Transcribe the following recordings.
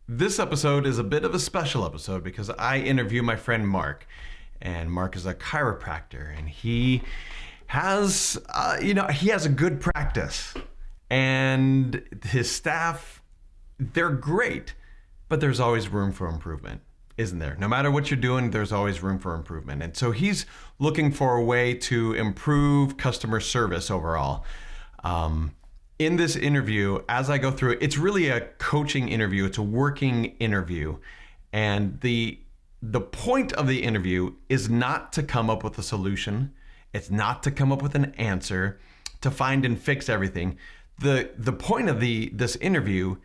This episode is a bit of a special episode because I interview my friend Marc, and Marc is a chiropractor, and he has, he has a good practice, and his staff, they're great, but there's always room for improvement, isn't there? No matter what you're doing, there's always room for improvement, and so he's looking for a way to improve customer service overall. In this interview, as I go through it, it's really a coaching interview. It's a working interview. And the point of the interview is not to come up with a solution. It's not to come up with an answer, to find and fix everything. The point of this interview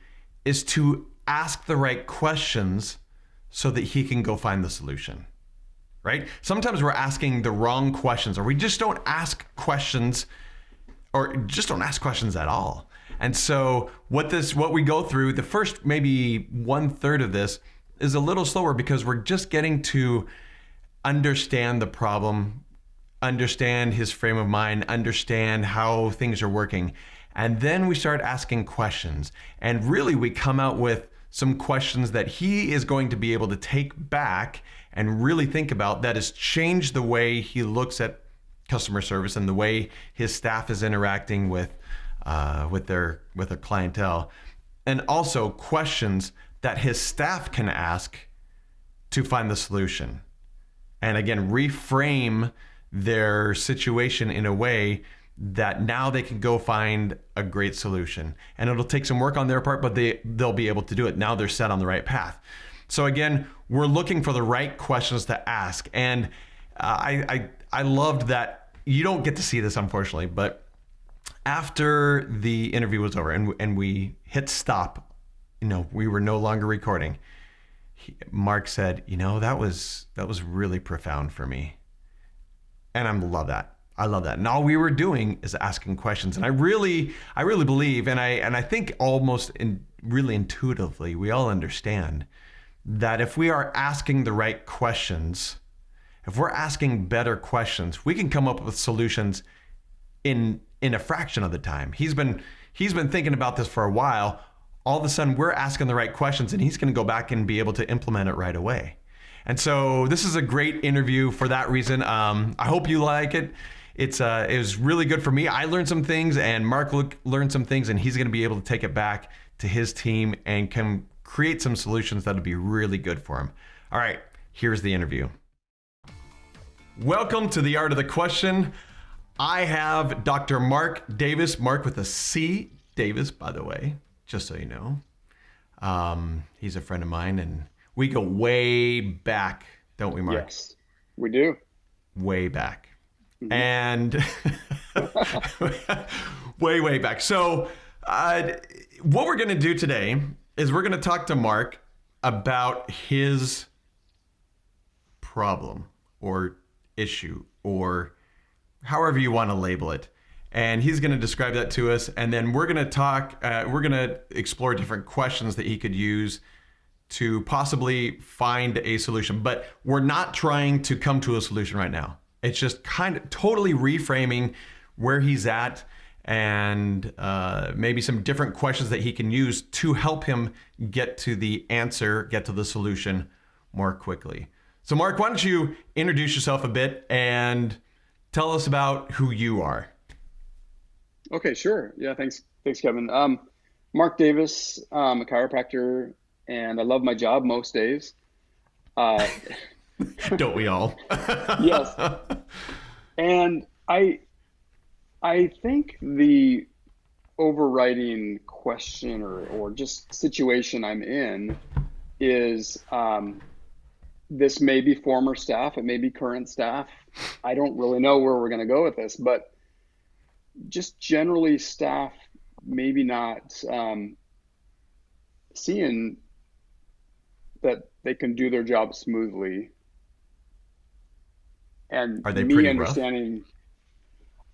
is to ask the right questions so that he can go find the solution. Right? Sometimes we're asking the wrong questions, or we just don't ask questions, or just don't ask questions at all. And so what we go through, the first maybe 1/3 of this is a little slower because we're just getting to understand the problem, understand his frame of mind, understand how things are working. And then we start asking questions. And really we come out with some questions that he is going to be able to take back and really think about, that has changed the way he looks at customer service and the way his staff is interacting with their clientele, and also questions that his staff can ask to find the solution, and again reframe their situation in a way that now they can go find a great solution. And it'll take some work on their part, but they'll be able to do it. Now they're set on the right path. So again, we're looking for the right questions to ask. And I loved that. You don't get to see this, unfortunately, but after the interview was over and we hit stop, we were no longer recording. Marc said, that was really profound for me. And I love that. I love that. And all we were doing is asking questions. And I really believe, and I think almost really intuitively, we all understand that if we are asking the right questions, if we're asking better questions, we can come up with solutions in a fraction of the time. He's been thinking about this for a while. All of a sudden, we're asking the right questions, and he's going to go back and be able to implement it right away. And so this is a great interview for that reason. I hope you like it. It was really good for me. I learned some things, and Marc learned some things, and he's going to be able to take it back to his team and can create some solutions that'll be really good for him. All right, here's the interview. Welcome to The Art of the Question. I have Dr. Marc Davis, Marc with a C, Davis, by the way, just so you know. He's a friend of mine, and we go way back, don't we, Marc? Yes, we do. Way back. Mm-hmm. And way back. So what we're going to do today is we're going to talk to Marc about his problem or issue, or however you want to label it. And he's going to describe that to us. And then we're going to explore different questions that he could use to possibly find a solution. But we're not trying to come to a solution right now. It's just kind of totally reframing where he's at, and maybe some different questions that he can use to help him get to the answer, get to the solution more quickly. So Marc, why don't you introduce yourself a bit and tell us about who you are. Okay, sure. Yeah, thanks, Kevin. Marc Davis, I'm a chiropractor, and I love my job most days. Uh, Don't we all? yes, and I think the overriding question or just situation I'm in is this may be former staff, it may be current staff. I don't really know where we're going to go with this, but just generally staff maybe not seeing that they can do their job smoothly. And Are they me pretty rough? understanding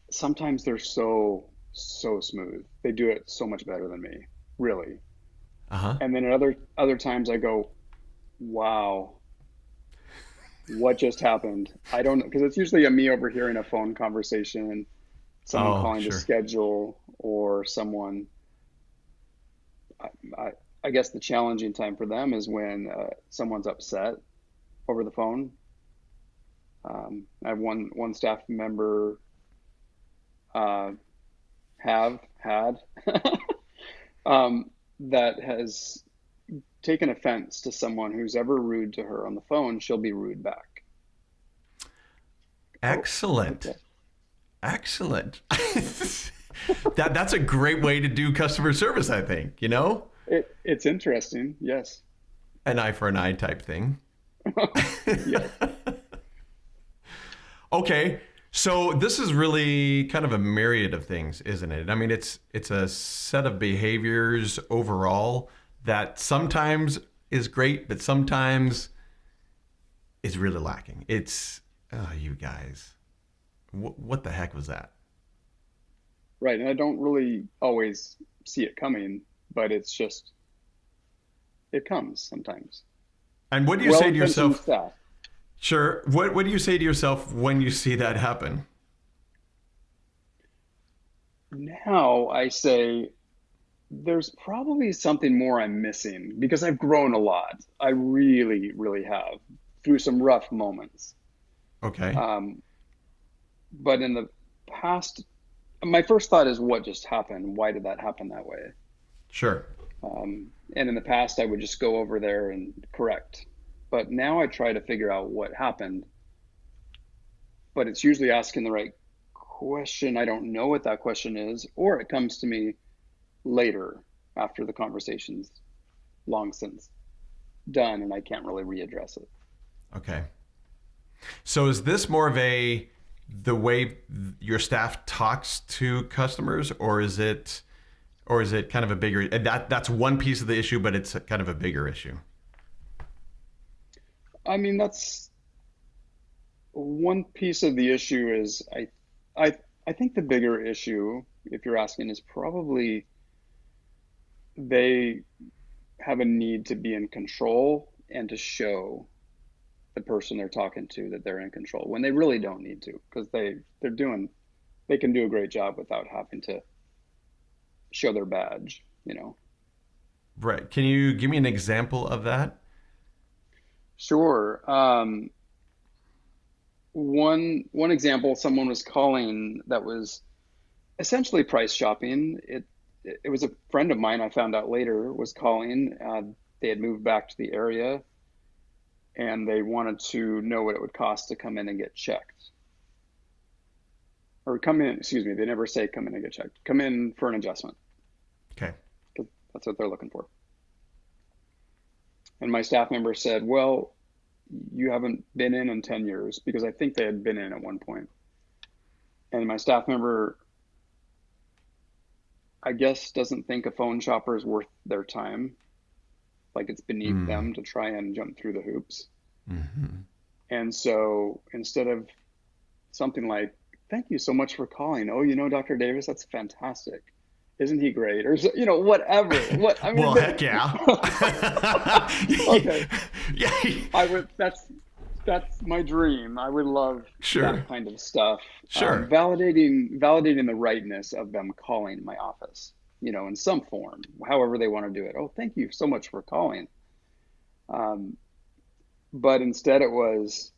sometimes they're so smooth. They do it so much better than me, really. Uh-huh. And then at other times I go, wow, what just happened? I don't know, because it's usually me overhearing a phone conversation, someone calling to Sure. schedule, or someone. I I guess the challenging time for them is when someone's upset over the phone. I have one staff member uh, have had that has taken offense to someone who's ever rude to her on the phone. She'll be rude back. Oh, Excellent. okay. Excellent. That's a great way to do customer service, I think, you know? It's interesting. Yes. An eye for an eye type thing. Yes. Okay. So this is really kind of a myriad of things, isn't it? I mean, it's a set of behaviors overall that sometimes is great, but sometimes is really lacking. It's oh, you guys. What the heck was that? Right. And I don't really always see it coming, but it's just, it comes sometimes. And what do you say to Well-intentioned yourself? staff. Sure. What do you say to yourself when you see that happen? Now I say there's probably something more I'm missing because I've grown a lot. I really, really have through some rough moments. Okay. Um, but in the past, my first thought is what just happened? Why did that happen that way? Sure. And in the past, I would just go over there and correct. But now I try to figure out what happened. But it's usually asking the right question. I don't know what that question is, or it comes to me later after the conversation's long since done and I can't really readdress it. Okay. So is this more of the way your staff talks to customers, or is it kind of a bigger and that's one piece of the issue, but it's kind of a bigger issue? I mean, that's one piece of the issue is I I think the bigger issue, if you're asking, is probably they have a need to be in control and to show the person they're talking to that they're in control when they really don't need to because they can do a great job without having to show their badge, you know. Right. Can you give me an example of that? Sure. One example, someone was calling that was essentially price shopping. It was a friend of mine I found out later was calling. They had moved back to the area and they wanted to know what it would cost to come in and get checked. Or come in, excuse me, they never say come in and get checked. Come in for an adjustment. Okay. 'Cause that's what they're looking for. And my staff member said, well, you haven't been in 10 years because I think they had been in at one point. And my staff member, I guess, doesn't think a phone shopper is worth their time. Like it's beneath Mm. them to try and jump through the hoops. Mm-hmm. And so instead of something like, thank you so much for calling. Oh, you know, Dr. Davis, that's fantastic. Isn't he great? Or, you know, whatever. What I mean, Well, heck yeah. okay. Yeah. That's my dream. I would love Sure. that kind of stuff. Sure. Validating the rightness of them calling my office, you know, in some form, however they want to do it. Oh, thank you so much for calling. Um, but instead it was,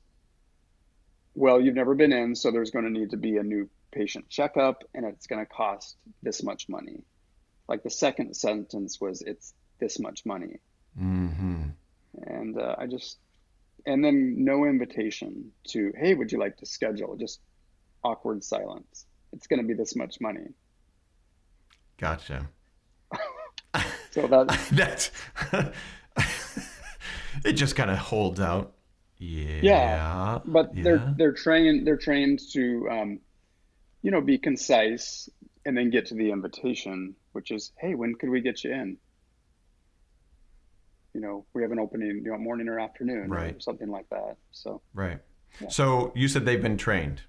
well, you've never been in, so there's going to need to be a new patient checkup and it's going to cost this much money. Like the second sentence was, it's this much money. Mm-hmm. And and then no invitation to, hey, would you like to schedule? Just awkward silence. It's going to be this much money. Gotcha. So that, That's it just kind of holds out. yeah, Yeah. but Yeah. they're trained to, you know, be concise and then get to the invitation, which is, hey, when could we get you in? You know, we have an opening, you know, morning or afternoon Right. or something like that. So, Right. yeah. So you said they've been trained.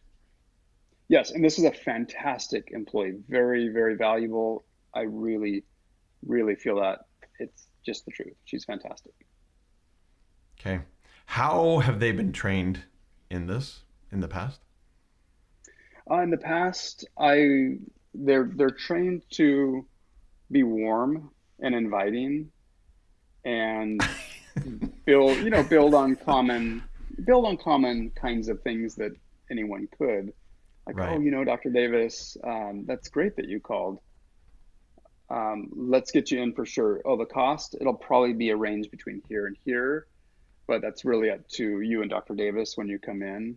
Yes, and this is a fantastic employee, very, very valuable. I really, really feel that it's just the truth. She's fantastic. Okay. How have they been trained in this in the past? In the past, they're trained to be warm and inviting, and build on common kinds of things that anyone could. Like, oh, Right. Dr. Davis, that's great that you called. Let's get you in for sure. Oh, the cost, it'll probably be a range between here and here, but that's really up to you and Dr. Davis when you come in,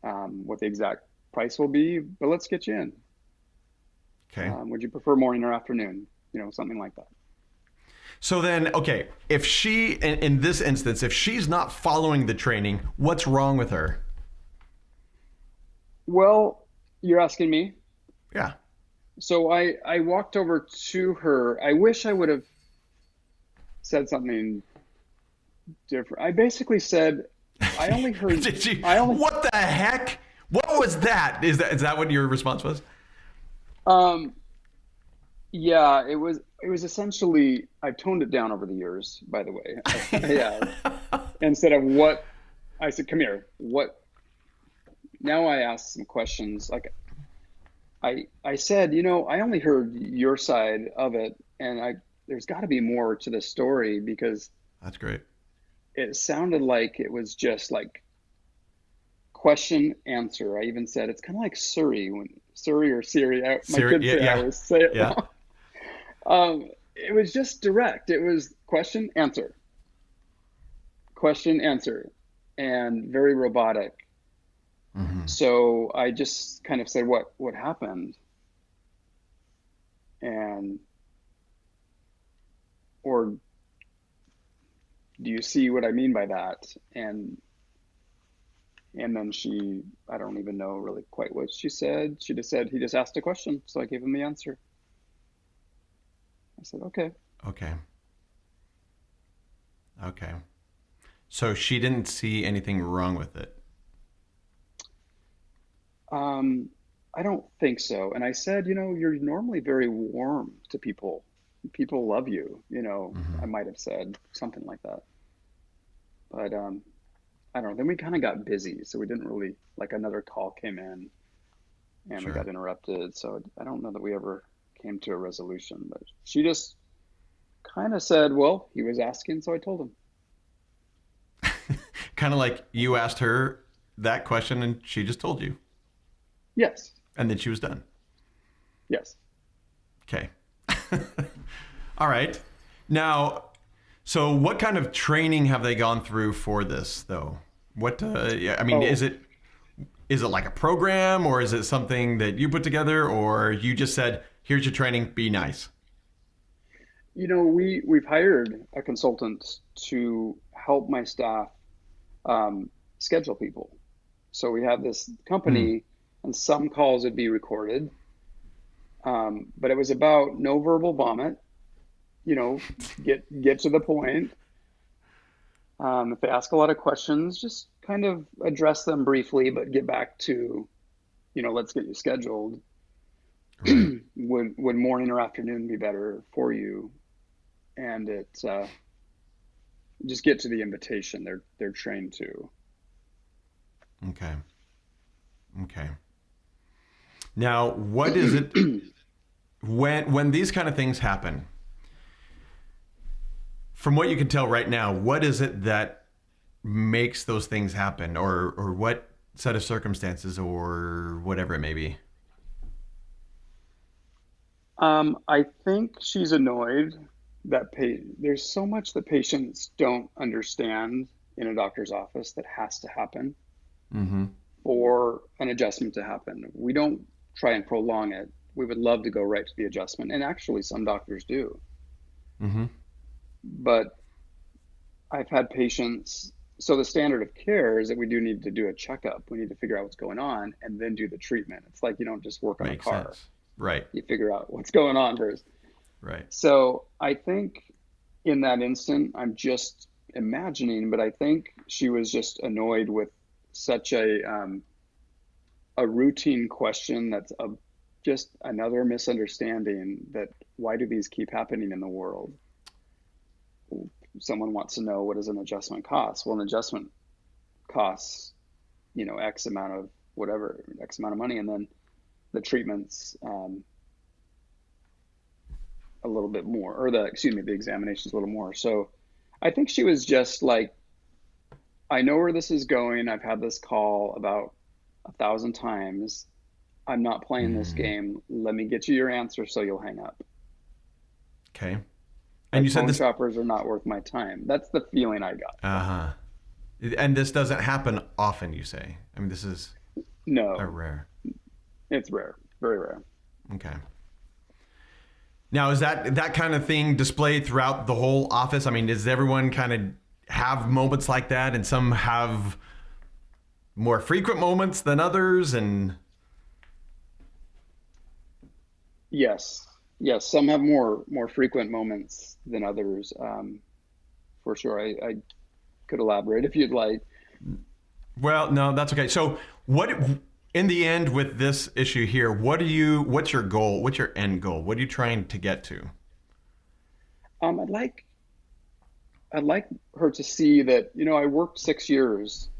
what the exact price will be. But let's get you in. Okay. Would you prefer morning or afternoon? Something like that. So then, okay, if she, in this instance, if she's not following the training, what's wrong with her? Well, you're asking me. Yeah. So I walked over to her. I wish I would have said something different. I basically said, I only heard, Did she? I only, What the heck? What was that? Is that what your response was? um, yeah, it was essentially, I've toned it down over the years, by the way. Yeah. Instead of what, I said, come here. Now I ask some questions. Like I said, I only heard your side of it, and there's got to be more to the story because That's great. it sounded like it was just like question answer. I even said it's kind of like Surrey or Siri. My kids Yeah, say I yeah, always say it yeah. wrong. It was just direct. It was question answer, and very robotic. Hmm. So I just kind of said, what happened, and or do you see what I mean by that? And then I don't even know really quite what she said. She just said he just asked a question, so I gave him the answer. I said, okay. Okay. Okay. So she didn't see anything wrong with it. Um, I don't think so. And I said, you're normally very warm to people. People love you, I Hmm. might have said something like that. But I don't know. Then we kind of got busy, so we didn't really, like another call came in and we Sure. got interrupted. So I don't know that we ever came to a resolution, but she just kind of said, well, he was asking, so I told him. Kind of like you asked her that question and she just told you, Yes. and then she was done. Yes. Okay. All right. Now, so what kind of training have they gone through for this, though? What? Yeah, I mean, is Oh, it like a program, or is it something that you put together, or you just said, "Here's your training. Be nice." we've hired a consultant to help my staff schedule people. So we have this Hmm. company, and some calls would be recorded, but it was about no verbal vomit. You know, get to the point. If they ask a lot of questions, just kind of address them briefly, but get back to, let's get you scheduled. Right. Would morning or afternoon be better for you? And just get to the invitation. They're trained to. Okay. Okay. Now, what is it when these kind of things happen? From what you can tell right now, what is it that makes those things happen, or what set of circumstances, or whatever it may be? I think she's annoyed that there's so much that patients don't understand in a doctor's office that has to happen Mm-hmm. for an adjustment to happen. We don't try and prolong it. We would love to go right to the adjustment, and actually, some doctors do. Mm-hmm. But I've had patients. So the standard of care is that we do need to do a checkup. We need to figure out what's going on and then do the treatment. It's like you don't just work on a Makes car. sense. Right. You figure out what's going on first. Right. So I think in that instant, I'm just imagining, but I think she was just annoyed with such a routine question that's just another misunderstanding that why do these keep happening in the world? Someone wants to know, what does an adjustment cost? Well, an adjustment costs, X amount of whatever, X amount of money, and then the treatments a little bit more, or the examinations a little more. So I think she was just like, I know where this is going. I've had this call about 1,000 times. I'm not playing this Mm, game. Let me get you your answer so you'll hang up. okay. And you Like said phone this, shoppers are not worth my time. That's the feeling I got from uh-huh. And this doesn't happen often, you say. I mean, this is it. a No, rare. it's rare, very rare. Okay. Now, is that kind of thing displayed throughout the whole office? I mean, does everyone kind of have moments like that, and some have more frequent moments than others? And Yes, yes. Some have more frequent moments than others, for sure. I could elaborate if you'd like. well, no, that's okay. So, what in the end with this issue here? What's your goal? What's your end goal? What are you trying to get to? Um, I'd like I'd like her to see that, I worked 6 years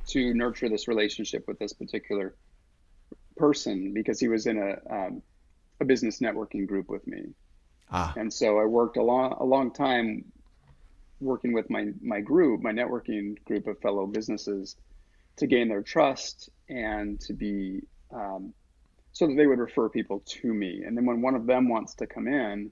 to nurture this relationship with this particular person because he was in a business networking group with me. Ah, And so I worked a long time working with my group, my networking group of fellow businesses to gain their trust and to be so that they would refer people to me. And then when one of them wants to come in,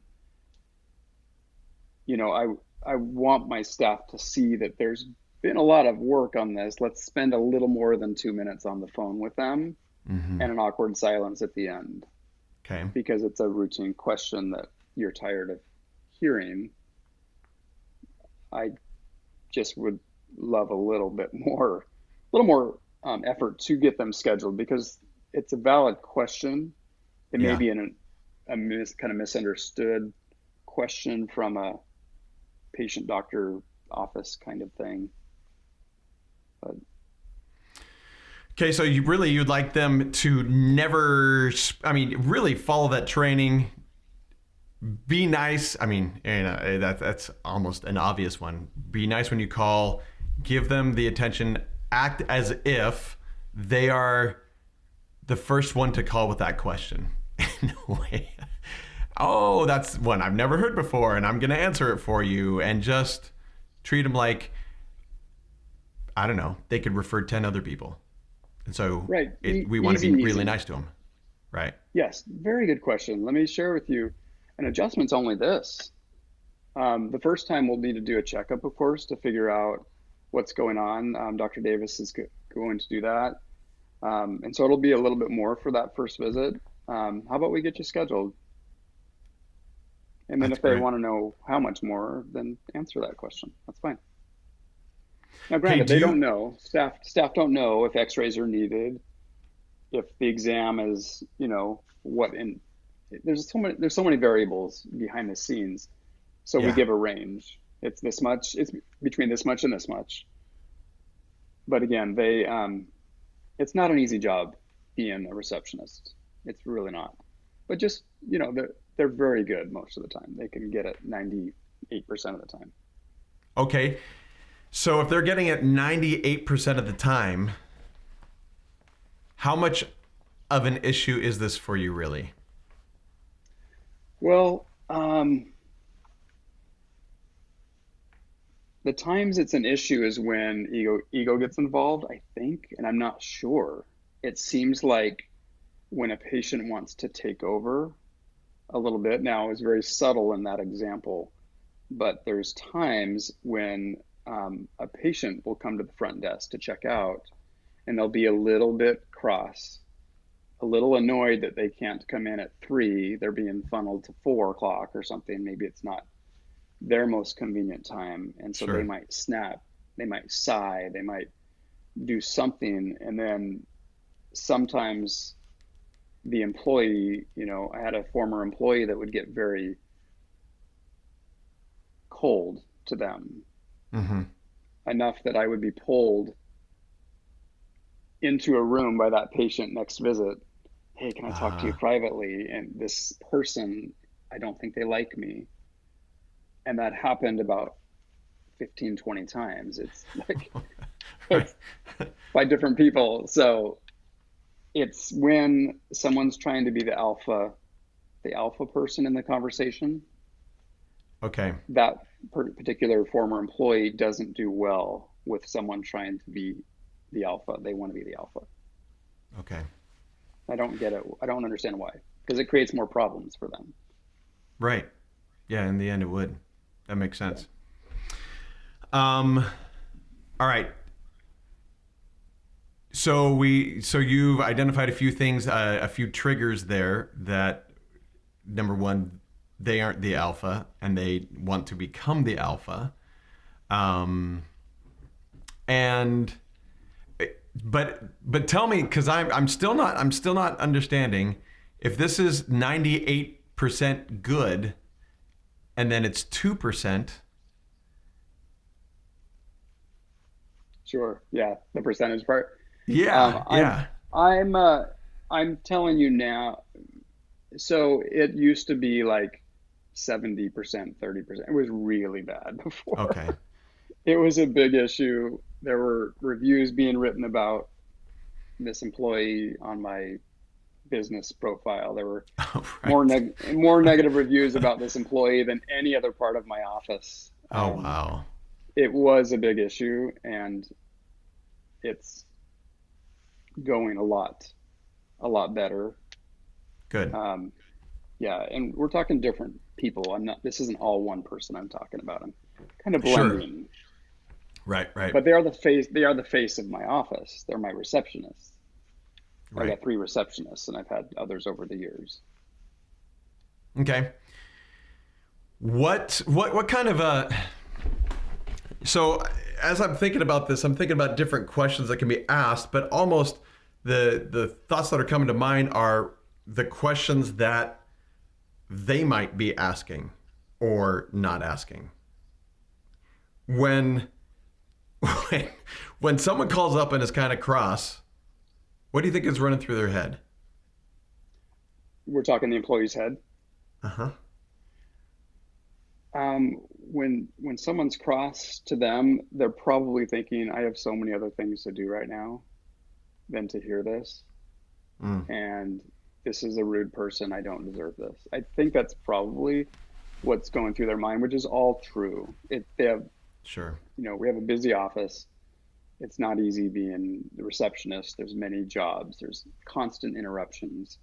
I want my staff to see that there's been a lot of work on this. Let's spend a little more than 2 minutes on the phone with them mm-hmm. and an awkward silence at the end Okay. because it's a routine question that you're tired of hearing. I just would love a little more effort to get them scheduled because it's a valid question. It may Yeah. be kind of misunderstood question from a patient doctor office kind of thing. But Okay, so you'd like them to never, I mean, really follow that training. Be nice. I mean, that's almost an obvious one. Be nice when you call. Give them the attention. Act as if they are the first one to call with that question. In a way. Oh, that's one I've never heard before, and I'm going to answer it for you. And just treat them like, I don't know, they could refer 10 other people. And so right, we want to easy, be really easy. nice to them. Right. Yes, very good question. Let me share with you. An adjustment's only this. The first time we'll need to do a checkup, of course, to figure out what's going on. Dr. Davis is going to do that. And so it'll be a little bit more for that first visit. How about we get you scheduled? And then That's if they great. want to know how much more, then answer that question. That's fine. Now, Okay, granted, they don't know. Staff don't know if X-rays are needed, if the exam is, what in. There's so many variables behind the scenes. So we yeah. give a range. It's this much. It's between this much and this much. But again, it's not an easy job being a receptionist. It's really not. But just, they're very good most of the time. They can get it 98% of the time. Okay. So if they're getting it 98% of the time, how much of an issue is this for you, really? Well, the times it's an issue is when ego gets involved, I think, and I'm not sure. It seems like when a patient wants to take over a little bit. Now, it was very subtle in that example, but there's times when a patient will come to the front desk to check out and they'll be a little bit cross, a little annoyed that they can't come in at 3. They're being funneled to 4 o'clock or something. Maybe it's not their most convenient time. And so they Sure. might snap, they might sigh, they might do something. And then sometimes the employee, I had a former employee that would get very cold to them, Mm-hmm. enough that I would be pulled into a room by that patient next visit. Hey, can I talk to you Uh, privately? And this person, I don't think they like me. And that happened about 15, 20 times. It's like, right. it's by different people. So it's when someone's trying to be the alpha person in the conversation. Okay. that particular former employee doesn't do well with someone trying to be the alpha. They want to be the alpha. Okay. I don't get it. I don't understand why. Because it creates more problems for them. Right. Yeah, in the end it would. That makes Yeah. sense. All right. So you've identified a few things, a few triggers there that number one, they aren't the alpha and they want to become the alpha. Um, and but tell me, because I'm still not understanding if this is 98% good and then it's 2%. Sure. Yeah. The percentage part. Um, Yeah, I'm yeah. I'm I'm telling you now. So it used to be like 70%, 30%. It was really bad before. Okay. It was a big issue. There were reviews being written about this employee on my business profile. There were All right. more negative reviews about this employee than any other part of my office. Oh wow. It was a big issue, and it's going a lot better. Good. Um, yeah, and we're talking different people. I'm not. This isn't all one person I'm talking about. I'm kind of Sure. blending, Right, right, but they are the face. They are the face of my office. They're my receptionists. I right. got three receptionists, and I've had others over the years. Okay. What kind of a so as I'm thinking about this, I'm thinking about different questions that can be asked, but almost the thoughts that are coming to mind are the questions that they might be asking or not asking. When when, when someone calls up and is kind of cross, what do you think is running through their head? We're talking the employee's head. Uh-huh. When someone's cross to them, they're probably thinking, "I have so many other things to do right now than to hear this, Mm, and this is a rude person. I don't deserve this." I think that's probably what's going through their mind, which is all true. They have, sure. we have a busy office. It's not easy being the receptionist. There's many jobs. There's constant interruptions,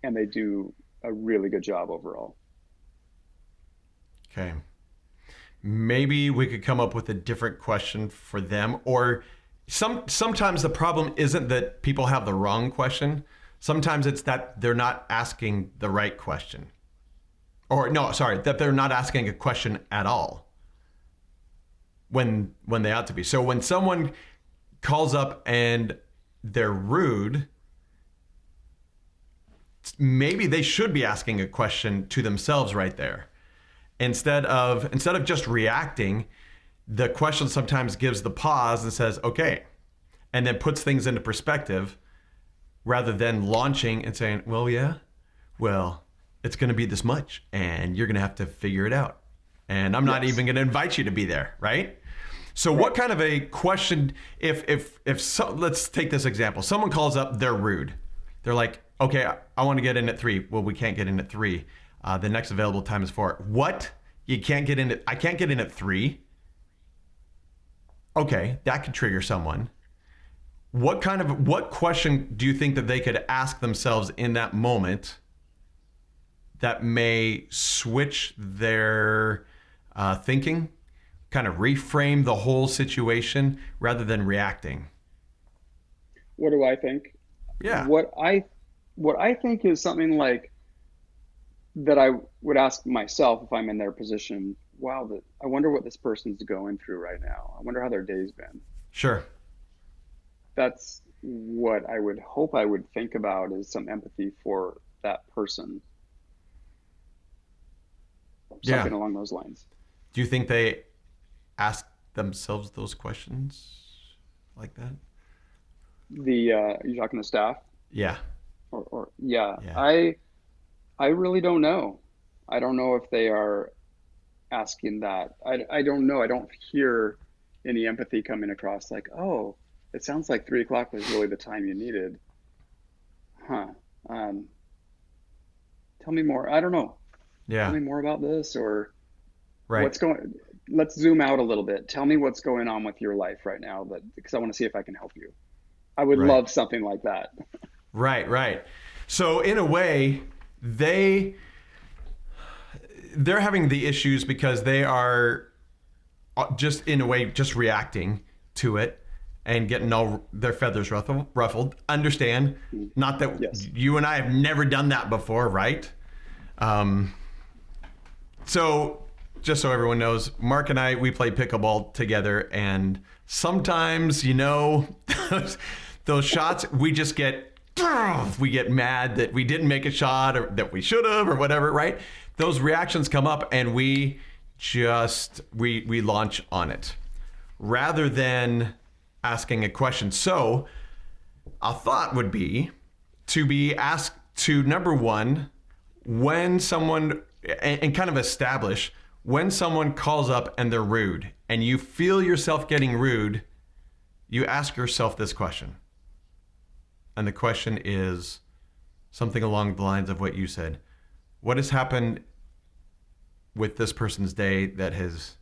and they do a really good job overall. Okay. Maybe we could come up with a different question for them, or sometimes the problem isn't that people have the wrong question. Sometimes it's that they're not asking the right question. Or no, sorry, that they're not asking a question at all when they ought to be. So when someone calls up and they're rude, maybe they should be asking a question to themselves right there. Instead of just reacting, the question sometimes gives the pause and says, okay, and then puts things into perspective rather than launching and saying, well, yeah, well, it's going to be this much and you're going to have to figure it out. And I'm not Yes, even going to invite you to be there, right? So what right. kind of a question if so, let's take this example. Someone calls up, they're rude. They're like, "Okay, I want to get in at 3." Well, we can't get in at 3. The next available time is 4. What? You can't get in at I can't get in at 3? Okay, that could trigger someone. What question do you think that they could ask themselves in that moment that may switch their thinking, kind of reframe the whole situation rather than reacting? What do I think? Yeah, What I what I think is something like that I would ask myself if I'm in their position. Wow, I wonder what this person's going through right now. I wonder how their day's been. sure. That's what I would hope I would think about is some empathy for that person, Yeah. something along those lines. Do you think they ask themselves those questions like that? You're talking to staff, Yeah, or yeah, yeah. I really don't know. I don't know if they are asking that. I don't know. I don't hear any empathy coming across like, oh, it sounds like 3 o'clock was really the time you needed. Huh. Um, Tell me more. I don't know. Tell Yeah. me more about this, or Right. What's going, let's zoom out a little bit. Tell me what's going on with your life right now, because I want to see if I can help you. I would Right. love something like that. Right. Right. So in a way, they they're having the issues because they are just in a way just reacting to it and getting all their feathers ruffled. Understand, not that Yes. you and I have never done that before, right? Um, so just so everyone knows, Mark and I, we play pickleball together, and sometimes, those shots, we get mad that we didn't make a shot or that we should have or whatever, right? Those reactions come up and we launch on it rather than asking a question. So a thought would be to be asked to, number one, when someone, and kind of establish when someone calls up and they're rude and you feel yourself getting rude, you ask yourself this question. And the question is something along the lines of what you said. What has happened with this person's day that has,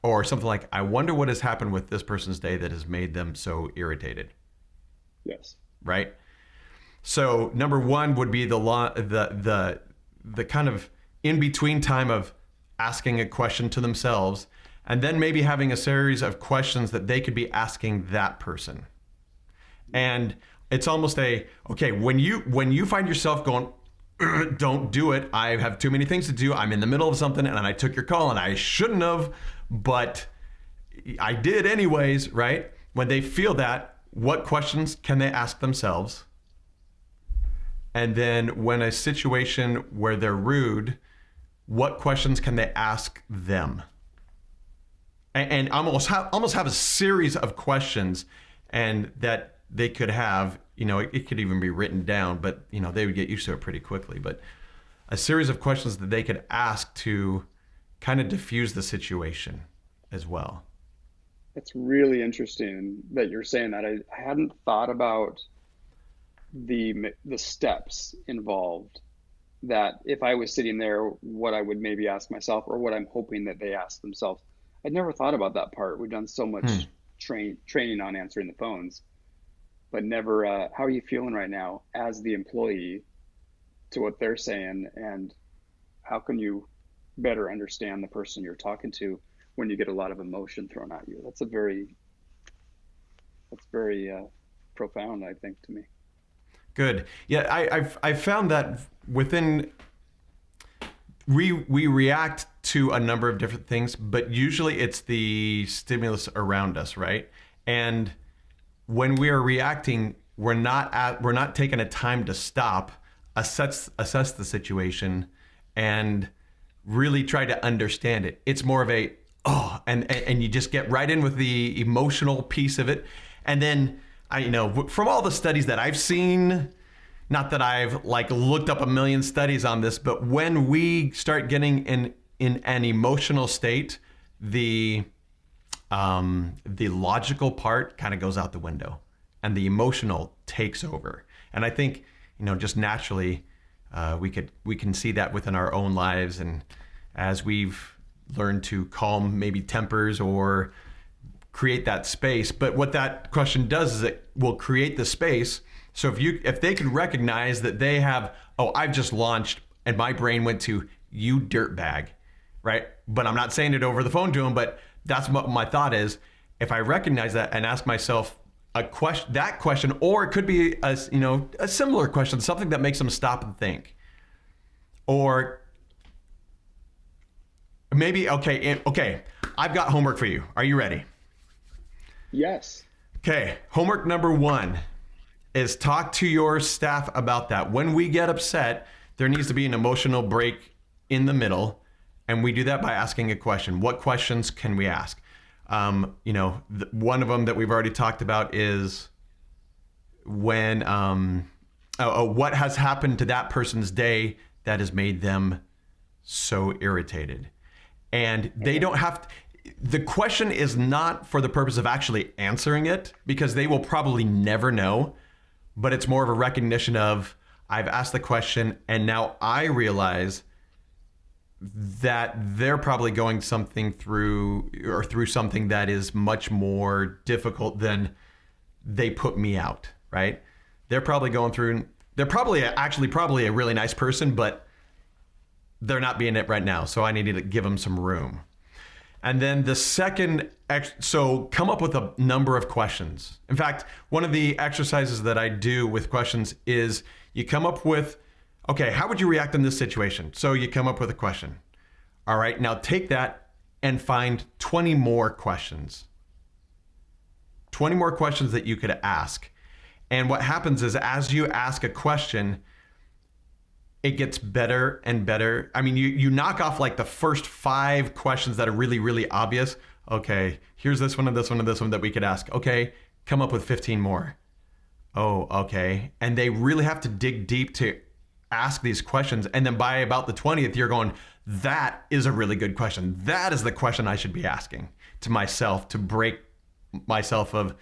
or something like, I wonder what has happened with this person's day that has made them so irritated. Yes. Right? So number one would be the kind of in between time of asking a question to themselves, and then maybe having a series of questions that they could be asking that person. And it's almost okay, when you find yourself going, don't do it, I have too many things to do, I'm in the middle of something and I took your call and I shouldn't have, but I did anyways, right? When they feel that, what questions can they ask themselves? And then when a situation where they're rude, what questions can they ask them? And almost have a series of questions, and that they could have, it could even be written down, but they would get used to it pretty quickly. But a series of questions that they could ask to kind of diffuse the situation as well. It's really interesting that you're saying that. I hadn't thought about the steps involved, that if I was sitting there, what I would maybe ask myself or what I'm hoping that they ask themselves. I'd never thought about that part. We've done so much training on answering the phones, but never, how are you feeling right now as the employee, to what they're saying, and how can you better understand the person you're talking to when you get a lot of emotion thrown at you. That's very profound, I think, to me. Good. Yeah, I've found that within we react to a number of different things, but usually it's the stimulus around us, right? And when we are reacting, we're not taking a time to stop, assess the situation, and really try to understand it. It's more of and you just get right in with the emotional piece of it, and then from all the studies that I've seen, not that I've looked up a million studies on this, but when we start getting in an emotional state, the logical part kind of goes out the window and the emotional takes over. And I think, just naturally, we can see that within our own lives. And as we've learned to calm maybe tempers or create that space. But what that question does is it will create the space. So if they can recognize that they have, I've just launched and my brain went to, you dirtbag, right? But I'm not saying it over the phone to them, but that's what my thought is. If I recognize that and ask myself that question, or it could be a similar question, something that makes them stop and think. Or maybe, okay, I've got homework for you. Are you ready? Yes. Okay, homework number 1 is talk to your staff about that. When we get upset, there needs to be an emotional break in the middle, and we do that by asking a question. What questions can we ask? One of them that we've already talked about is when, what has happened to that person's day that has made them so irritated? And they don't have to, the question is not for the purpose of actually answering it, because they will probably never know, but it's more of a recognition of, I've asked the question and now I realize that they're probably going something through or through something that is much more difficult than they put me out, right? They're probably going through, they're probably actually probably a really nice person, but they're not being it right now. So I need to give them some room. And then the second, so come up with a number of questions. In fact, one of the exercises that I do with questions is you come up with, okay, how would you react in this situation? So you come up with a question. All right, now take that and find 20 more questions. 20 more questions that you could ask. And what happens is as you ask a question, it gets better and better. I mean, you knock off like the first 5 questions that are really, really obvious. Okay, here's this one and this one and this one that we could ask. Okay, come up with 15 more. Oh, okay. And they really have to dig deep to ask these questions. And then by about the 20th, you're going, that is a really good question. That is the question I should be asking to myself to break myself of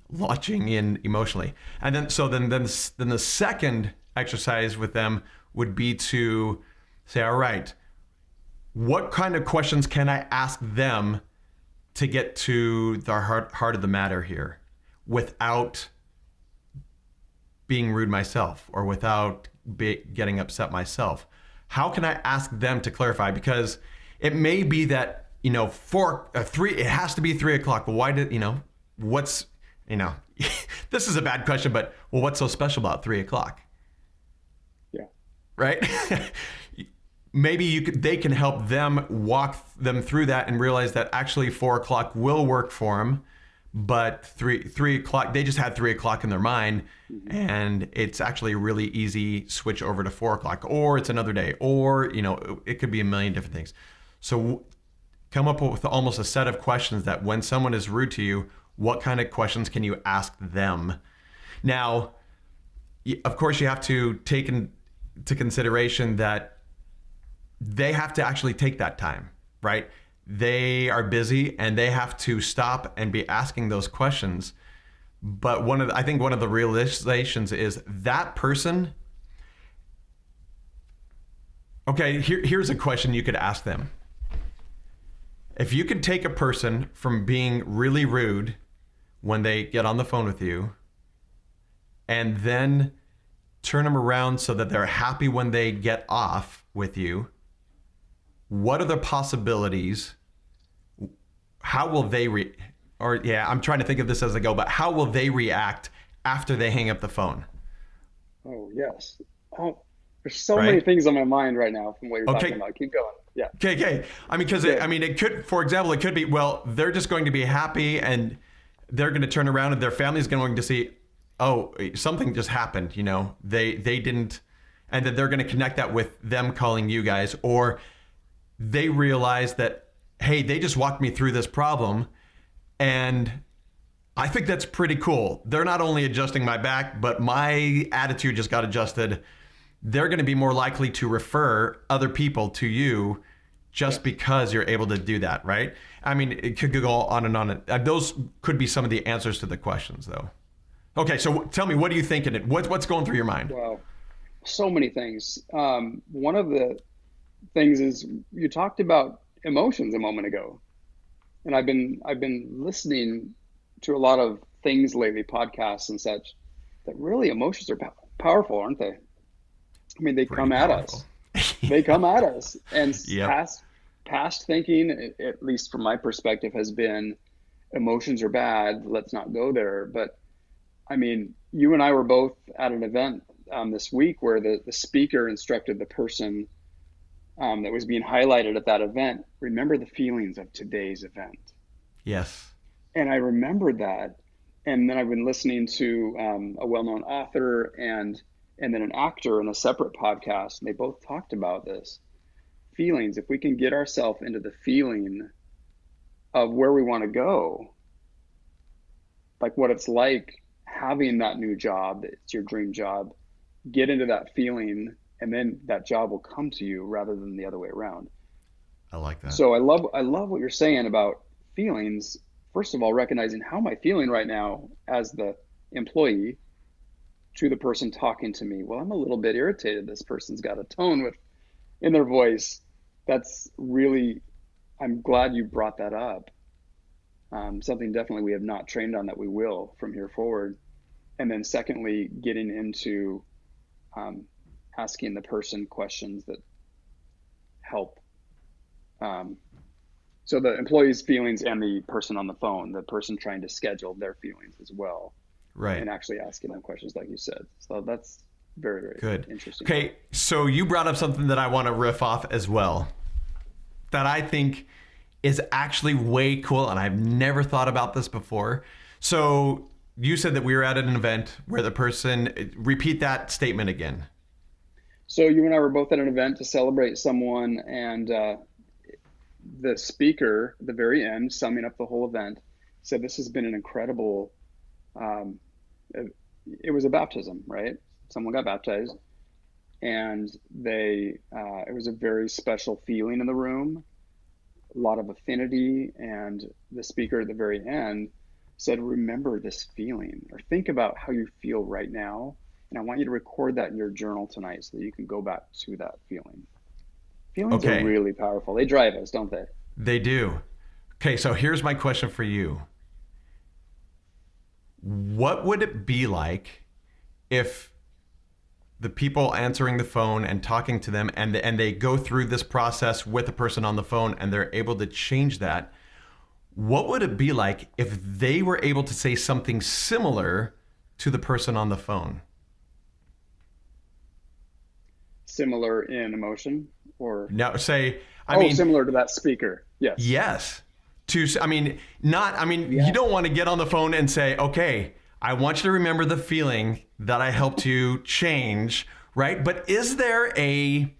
launching in emotionally. And then, so then the second exercise with them would be to say, all right, what kind of questions can I ask them to get to the heart of the matter here without being rude myself or without getting upset myself? How can I ask them to clarify? Because it may be that, you know, 3, it has to be 3:00. Well, why did, you know, what's, you know, this is a bad question, but well, what's so special about 3:00? Yeah. Right? Maybe they can help them walk them through that and realize that actually 4:00 will work for them, but 3:00, they just had 3:00 in their mind, and it's actually a really easy switch over to 4:00, or it's another day, or, you know, it could be a million different things. So come up with almost a set of questions that when someone is rude to you, what kind of questions can you ask them? Now, of course, you have to take into consideration that they have to actually take that time, right? They are busy and they have to stop and be asking those questions. But I think one of the realizations is that person. Okay, here's a question you could ask them. If you could take a person from being really rude when they get on the phone with you and then turn them around so that they're happy when they get off with you, what are the possibilities? How will they I'm trying to think of this as I go, but how will they react after they hang up the phone? Oh, yes. Oh, there's so many things on my mind right now from what you're talking about. Keep going. Yeah. Okay. I mean, because it could, for example, it could be, well, they're just going to be happy and they're going to turn around and their family's going to see, oh, something just happened. You know, they didn't, and that they're going to connect that with them calling you guys, or they realize that, hey, they just walked me through this problem, and I think that's pretty cool. They're not only adjusting my back, but my attitude just got adjusted. They're going to be more likely to refer other people to you just because you're able to do that, right? I mean, it could go on and on. Those could be some of the answers to the questions, though. Okay, so tell me, what are you thinking? What's going through your mind? Wow. So many things. One of the things is you talked about emotions a moment ago, and I've been listening to a lot of things lately, podcasts and such, that really emotions are powerful, aren't they? I mean, they come at us. They come at us, and past thinking, at least from my perspective, has been emotions are bad. Let's not go there. But I mean, you and I were both at an event this week where the speaker instructed the person that was being highlighted at that event, remember the feelings of today's event. Yes. And I remembered that. And then I've been listening to a well-known author and then an actor in a separate podcast. And they both talked about this. Feelings, if we can get ourselves into the feeling of where we want to go, like what it's like having that new job, it's your dream job, get into that feeling, and then that job will come to you rather than the other way around. I like that. So I love what you're saying about feelings. First of all, recognizing how am I feeling right now as the employee to the person talking to me. Well, I'm a little bit irritated. This person's got a tone in their voice. That's really, I'm glad you brought that up. Something definitely we have not trained on that we will from here forward. And then secondly, getting into um, asking the person questions that help. Um, so the employee's feelings and the person on the phone, the person trying to schedule their feelings as well, Right. and actually asking them questions like you said. So that's very, very Good. interesting. Okay, so you brought up something that I want to riff off as well, that I think is actually way cool, and I've never thought about this before. So you said that we were at an event where the person, repeat that statement again. So you and I were both at an event to celebrate someone, and the speaker at the very end, summing up the whole event, said, "This has been an incredible." Um, it was a baptism, right? Someone got baptized, and it was a very special feeling in the room, a lot of affinity, and the speaker at the very end said, "Remember this feeling, or think about how you feel right now, and I want you to record that in your journal tonight so that you can go back to that feeling." Feelings are Okay, really powerful. They drive us, don't they? they do. Okay, so here's my question for you. What would it be like if the people answering the phone and talking to them and they go through this process with the person on the phone and they're able to change that? What would it be like if they were able to say something similar to the person on the phone? Similar in emotion, or Now, say, I mean, similar to that speaker. Yes. yes. I mean, not, I mean, you Yes. don't want to get on the phone and say, okay, I want you to remember the feeling that I helped you change, right? But is there a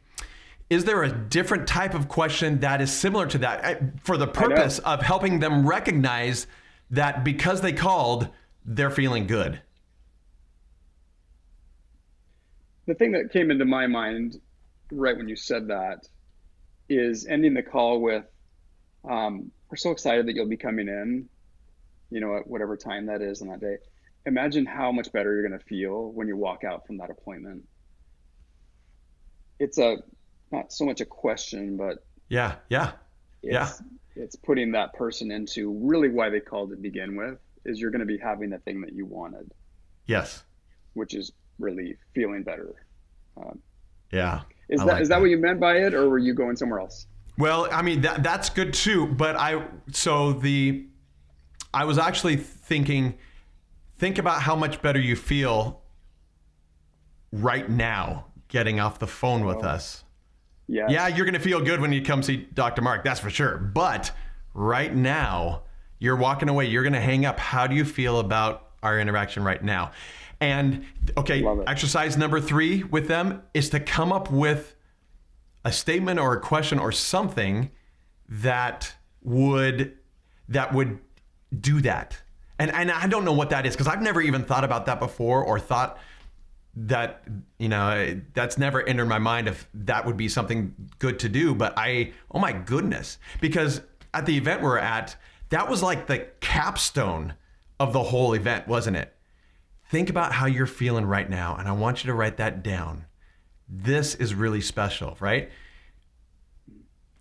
different type of question that is similar to that for the purpose of helping them recognize that because they called, they're feeling good? The thing that came into my mind right when you said that is ending the call with, "We're so excited that you'll be coming in, at whatever time that is on that day. Imagine how much better you're going to feel when you walk out from that appointment." It's not so much a question, but Yeah, yeah, yeah, it's it's putting that person into really why they called to begin with, is you're going to be having the thing that you wanted, yes, which is relief, feeling better. Um, yeah. is I that like is that that. what you meant by it, or were you going somewhere else? Well, I mean that's good too, but I was actually thinking, think about how much better you feel right now getting off the phone with Oh, us. Yeah, yes. you're going to feel good when you come see Dr. Mark, that's for sure. But right now, you're walking away, you're going to hang up. How do you feel about our interaction right now? And okay, Love it. exercise number 3 with them is to come up with a statement or a question or something that would do that. And I don't know what that is because I've never even thought about that before, or thought that, that's never entered my mind if that would be something good to do. But oh my goodness, because at the event we're at, that was like the capstone of the whole event, wasn't it? Think about how you're feeling right now, and I want you to write that down. This is really special, right?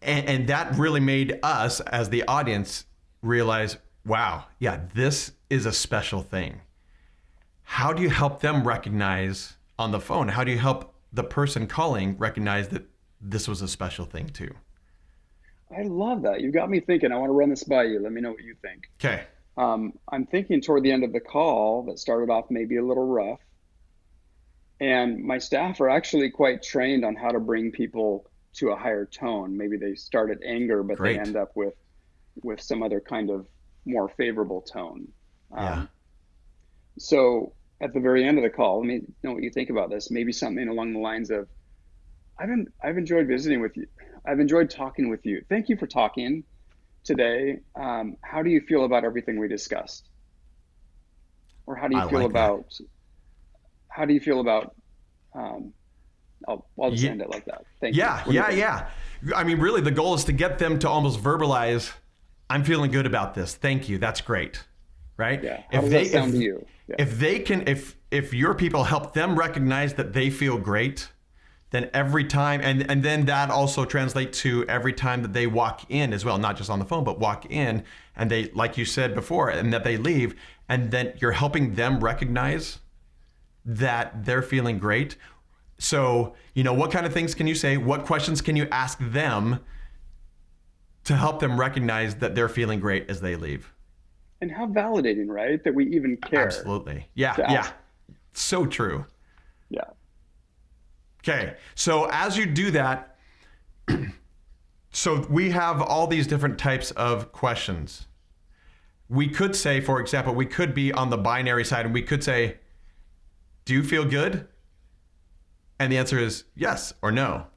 And that really made us as the audience realize, wow, yeah, this is a special thing. How do you help them recognize on the phone? How do you help the person calling recognize that this was a special thing too? I love that. You got me thinking. I want to run this by you. Let me know what you think. Okay. I'm thinking toward the end of the call that started off maybe a little rough, and my staff are actually quite trained on how to bring people to a higher tone. Maybe they start at anger, but they Great. end up with some other kind of more favorable tone. Yeah. Um, so at the very end of the call, let me know what you think about this. Maybe something along the lines of, I've enjoyed visiting with you. I've enjoyed talking with you. Thank you for talking today. How do you feel about everything we discussed? Or how do you I feel like that. about how do you feel about um, I'll just Ye- end it like that. Thank you. Yeah, What do you yeah, think? yeah. I mean, really, the goal is to get them to almost verbalize, "I'm feeling good about this. Thank you. That's great." Right? Yeah. How does that sound to you? Yeah. If they can, if your people help them recognize that they feel great, then every time, and then that also translates to every time that they walk in as well, not just on the phone, but walk in, and they, like you said before, and that they leave, and then you're helping them recognize that they're feeling great. So, what kind of things can you say? What questions can you ask them to help them recognize that they're feeling great as they leave? And how validating, right? That we even care. Absolutely. Yeah. So true. Yeah. Okay. So as you do that, so we have all these different types of questions. We could say, for example, we could be on the binary side and we could say, do you feel good? And the answer is yes or no.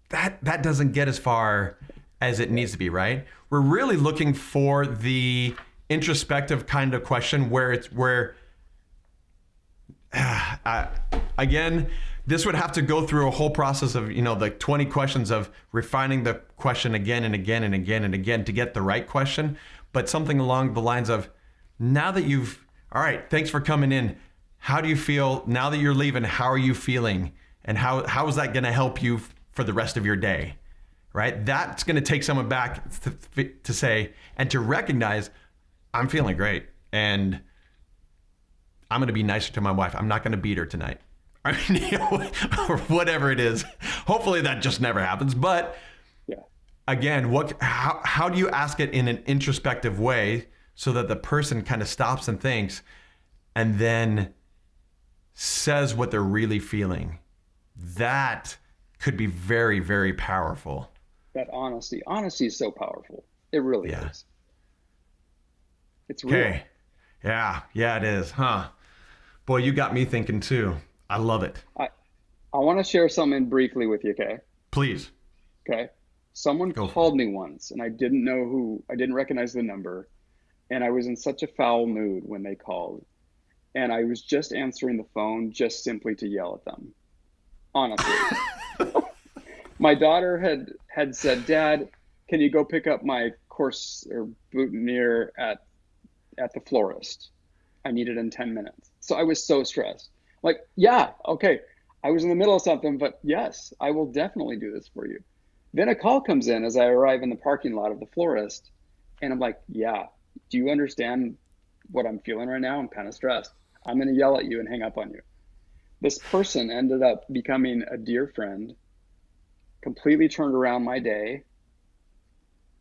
That doesn't get as far as it needs to be, right? We're really looking for the introspective kind of question where again, this would have to go through a whole process of, like 20 questions of refining the question again and again and again and again to get the right question. But something along the lines of, now that all right, thanks for coming in. How do you feel now that you're leaving? How are you feeling? And how is that going to help you for the rest of your day? Right? That's going to take someone back to say, and to recognize, I'm feeling great. And I'm going to be nicer to my wife. I'm not going to beat her tonight. I mean, or whatever it is. Hopefully that just never happens. But again, how do you ask it in an introspective way so that the person kind of stops and thinks and then says what they're really feeling? That could be very, very powerful. That honesty is so powerful. It really is. It's real. Okay. Yeah, it is, huh? Boy, you got me thinking too. I love it. I want to share something briefly with you, okay? Please. Okay. Someone called me once and I didn't recognize the number, and I was in such a foul mood when they called. And I was just answering the phone just simply to yell at them. Honestly. My daughter had said, Dad, can you go pick up my course or boutonniere at the florist? I need it in 10 minutes. So I was so stressed. Like, yeah, okay. I was in the middle of something, but yes, I will definitely do this for you. Then a call comes in as I arrive in the parking lot of the florist. And I'm like, yeah, do you understand what I'm feeling right now? I'm kind of stressed. I'm going to yell at you and hang up on you. This person ended up becoming a dear friend, completely turned around my day.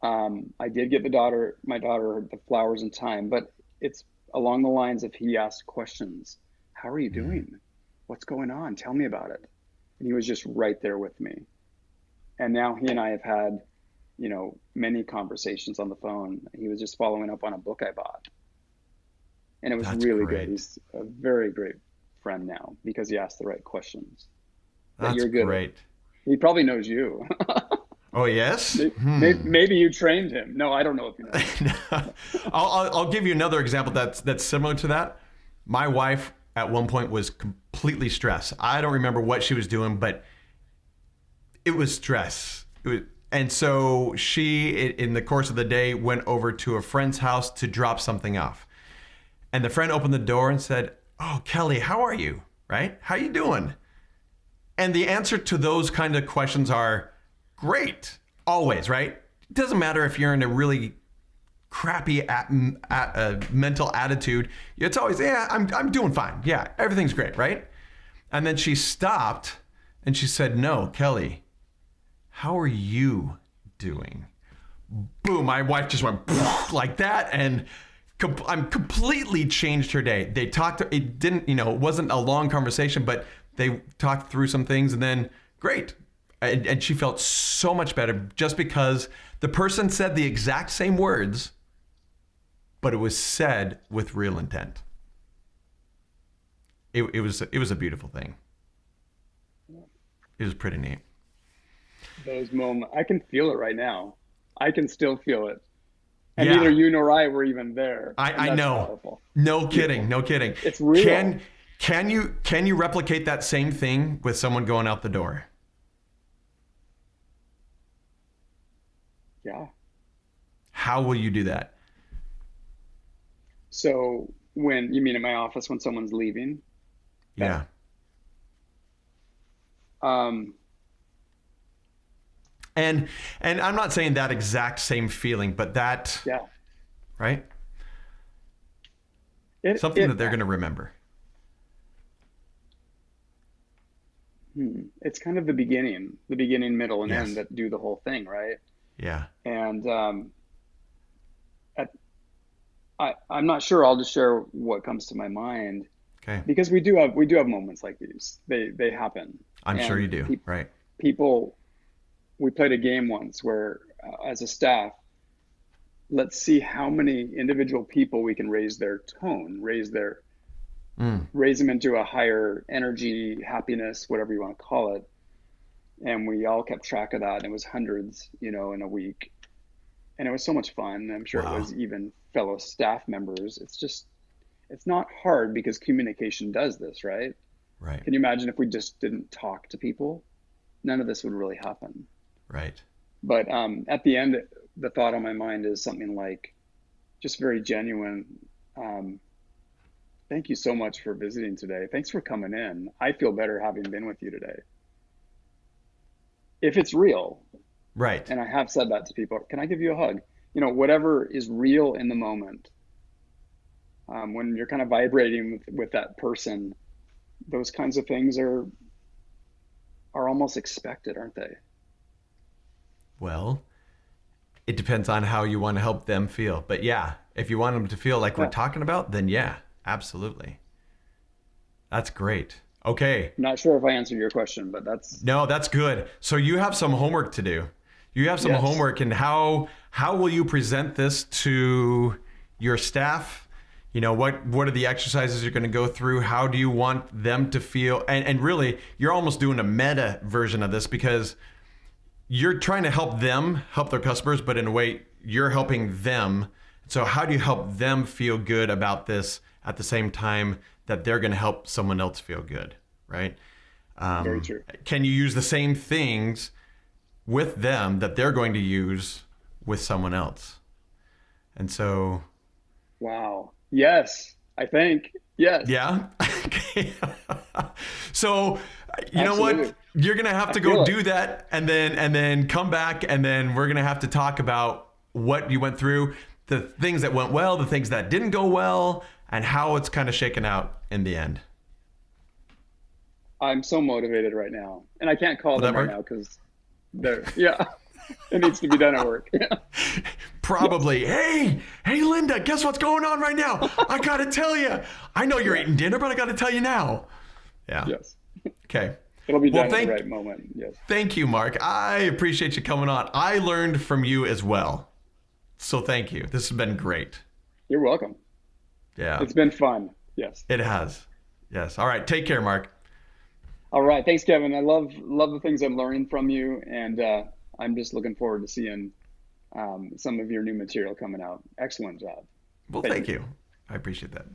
I did get my daughter the flowers in time, but it's along the lines of, he asked questions. How are you doing? What's going on? Tell me about it. And he was just right there with me. And now he and I have had, many conversations on the phone. He was just following up on a book I bought. And it was really good. He's a very great friend now because he asked the right questions. That's you're good great. He probably knows you. Oh, yes? Maybe you trained him. No, I don't know if you know. I'll give you another example that's similar to that. My wife at one point was completely stressed. I don't remember what she was doing, but it was stress. And so she, in the course of the day, went over to a friend's house to drop something off. And the friend opened the door and said, "Oh, Kelly, how are you? Right? How you doing?" And the answer to those kind of questions are great, always, right? It doesn't matter if you're in a really crappy mental attitude. It's always, yeah, I'm doing fine. Yeah, everything's great, right? And then she stopped and she said, "No, Kelly, how are you doing?" Boom, my wife just went like that, and I'm completely changed her day. They talked, it didn't, it wasn't a long conversation, but they talked through some things, and then great. And she felt so much better just because the person said the exact same words, but it was said with real intent. It was a beautiful thing. It was pretty neat. Those moments, I can feel it right now. I can still feel it. And neither you nor I were even there. I know. Powerful. No kidding. No kidding. It's real. Can you replicate that same thing with someone going out the door? Yeah. How will you do that? So when you mean in my office when someone's leaving? Yeah. Um, And I'm not saying that exact same feeling, but that, yeah. right? It, Something it, that they're going to remember. it's kind of the beginning, middle, and end Yes. that do the whole thing, right? Yeah. And at, I'm not sure. I'll just share what comes to my mind Okay. because we do have moments like these. They happen, I'm sure you and do. Right. people. We played a game once where, as a staff, let's see how many individual people we can raise their tone, Mm. raise them into a higher energy, happiness, whatever you want to call it. And we all kept track of that. And it was hundreds, in a week. And it was so much fun. I'm sure it Wow. was even fellow staff members. It's not hard because communication does this, right? Right. Can you imagine if we just didn't talk to people? None of this would really happen. Right. But at the end, the thought on my mind is something like, just very genuine. Um, Thank you so much for visiting today. Thanks for coming in. I feel better having been with you today. If it's real, Right. and I have said that to people, can I give you a hug? Whatever is real in the moment, when you're kind of vibrating with that person, those kinds of things are almost expected, aren't they? Well, it depends on how you want to help them feel. But yeah, if you want them to feel like we're Yeah. talking about, then yeah, absolutely. That's great. Okay. Not sure if I answered your question, but that's No, that's good. So you have some homework to do. You have some yes. homework, and how will you present this to your staff? What are the exercises you're going to go through? How do you want them to feel? And really, you're almost doing a meta version of this because you're trying to help them help their customers, but in a way, you're helping them. So how do you help them feel good about this at the same time that they're going to help someone else feel good, right? Very true. Can you use the same things with them that they're going to use with someone else? And so, Wow. Yes, I think. Yes. yeah. Okay. So, you know Absolutely. what? You're going to have I to feel go it. do that and then come back, and then we're going to have to talk about what you went through, the things that went well, the things that didn't go well, and how it's kind of shaken out in the end. I'm so motivated right now, and I can't call Will them that right work? now because yeah, it needs to be done at work. Yeah. Yes. Probably. Hey, Linda, guess what's going on right now? I got to tell you. I know you're Yeah. eating dinner, but I got to tell you now. Yeah. Yes. Okay. It'll be Well, done at the right moment. Yes. thank you, Mark. I appreciate you coming on. I learned from you as well. So thank you. This has been great. You're welcome. Yeah, It's been fun. Yes. it has. Yes. All right. Take care, Mark. All right. Thanks, Kevin. I love the things I'm learning from you, and I'm just looking forward to seeing some of your new material coming out. Excellent job. Well, Thank thank you. you. I appreciate that.